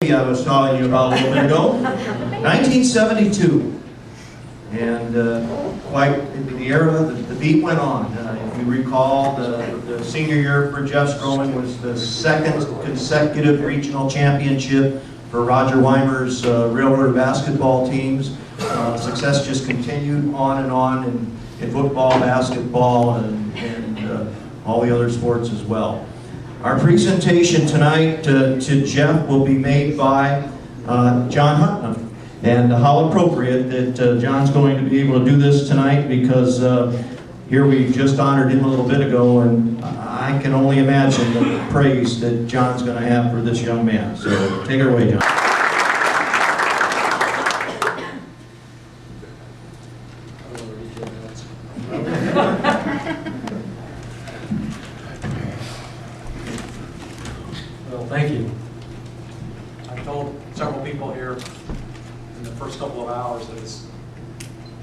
Jesse I was telling you about a little bit ago. 1972. And quite the era, the beat went on. If you recall, the senior year for Jeff Stroman was the second consecutive regional championship for Roger Weimer's Railroad basketball teams. Success just continued on in football, basketball, and all the other sports as well. Our presentation tonight to Jeff will be made by John Hutton. And how appropriate that John's going to be able to do this tonight, because here we just honored him a little bit ago, and I can only imagine the praise that John's going to have for this young man. So take it away, John. Well, thank you. I've told several people here in the first couple of hours that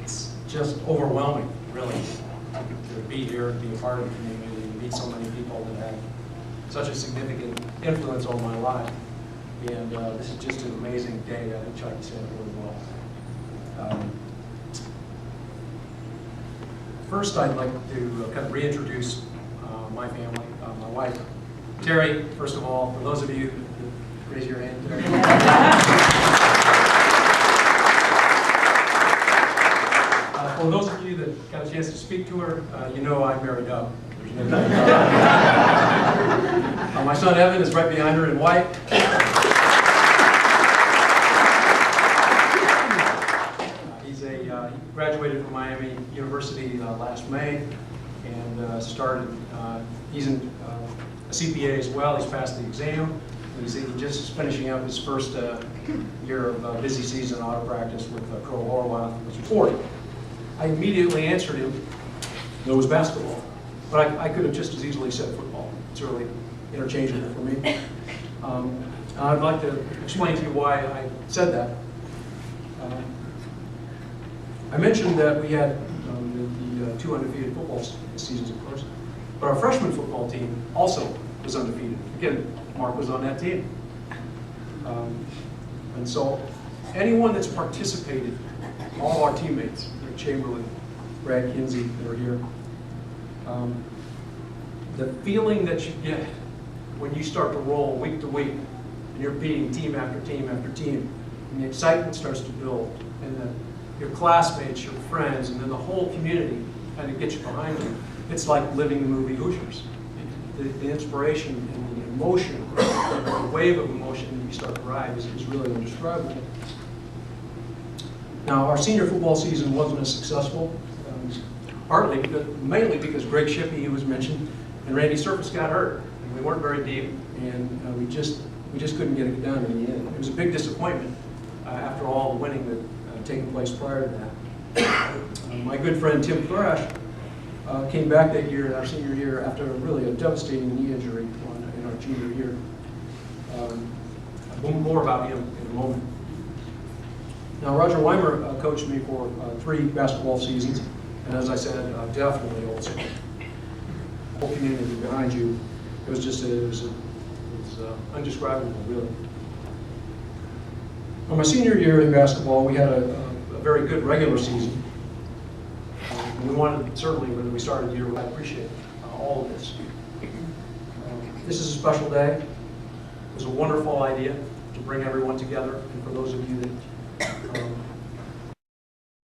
it's just overwhelming, really, to be here, to be a part of the community, to meet so many people that have such a significant influence on my life. And this is just an amazing day. I think Chuck said it really well. First, I'd like to kind of reintroduce my family, my wife, Terry. First of all, for those of you, raise your hand, Terry. For those of you that got a chance to speak to her, you know I'm married up. There's no doubt. My son Evan is right behind her in white. He graduated from Miami University last May and started, he's in a CPA as well. He's passed the exam. He's just finishing up his first year of busy season auto practice with Crow Horwath, which was 40. I immediately answered him, no, it was basketball. But I could have just as easily said football. It's really interchangeable for me. I'd like to explain to you why I said that. I mentioned that we had the 2 undefeated football seasons, of course. But our freshman football team also was undefeated. Again, Mark was on that team. And so anyone that's participated, all of our teammates, Chamberlain, Brad Kinsey, that are here. The feeling that you get when you start to roll week to week, and you're beating team after team after team, and the excitement starts to build, and your classmates, your friends, and then the whole community kind of gets you behind you. It's like living the movie Hoosiers. The inspiration and the emotion, the wave of emotion that you start to ride is really indescribable. Now, our senior football season wasn't as successful, mainly because Greg Shippey, who was mentioned, and Randy Surface got hurt. And we weren't very deep, and we just couldn't get it done in the end. It was a big disappointment after all the winning that had taken place prior to that. My good friend Tim Thrash came back that year, our senior year, after really a devastating knee injury in our junior year. More about him in a moment. Now, Roger Weimer coached me for 3 basketball seasons, and as I said, definitely old school. The whole community behind you, it was undescribable, really. On my senior year in basketball, we had a very good regular season. And we wanted, certainly, when we started the year, I appreciate all of this. This is a special day. It was a wonderful idea to bring everyone together, and for those of you that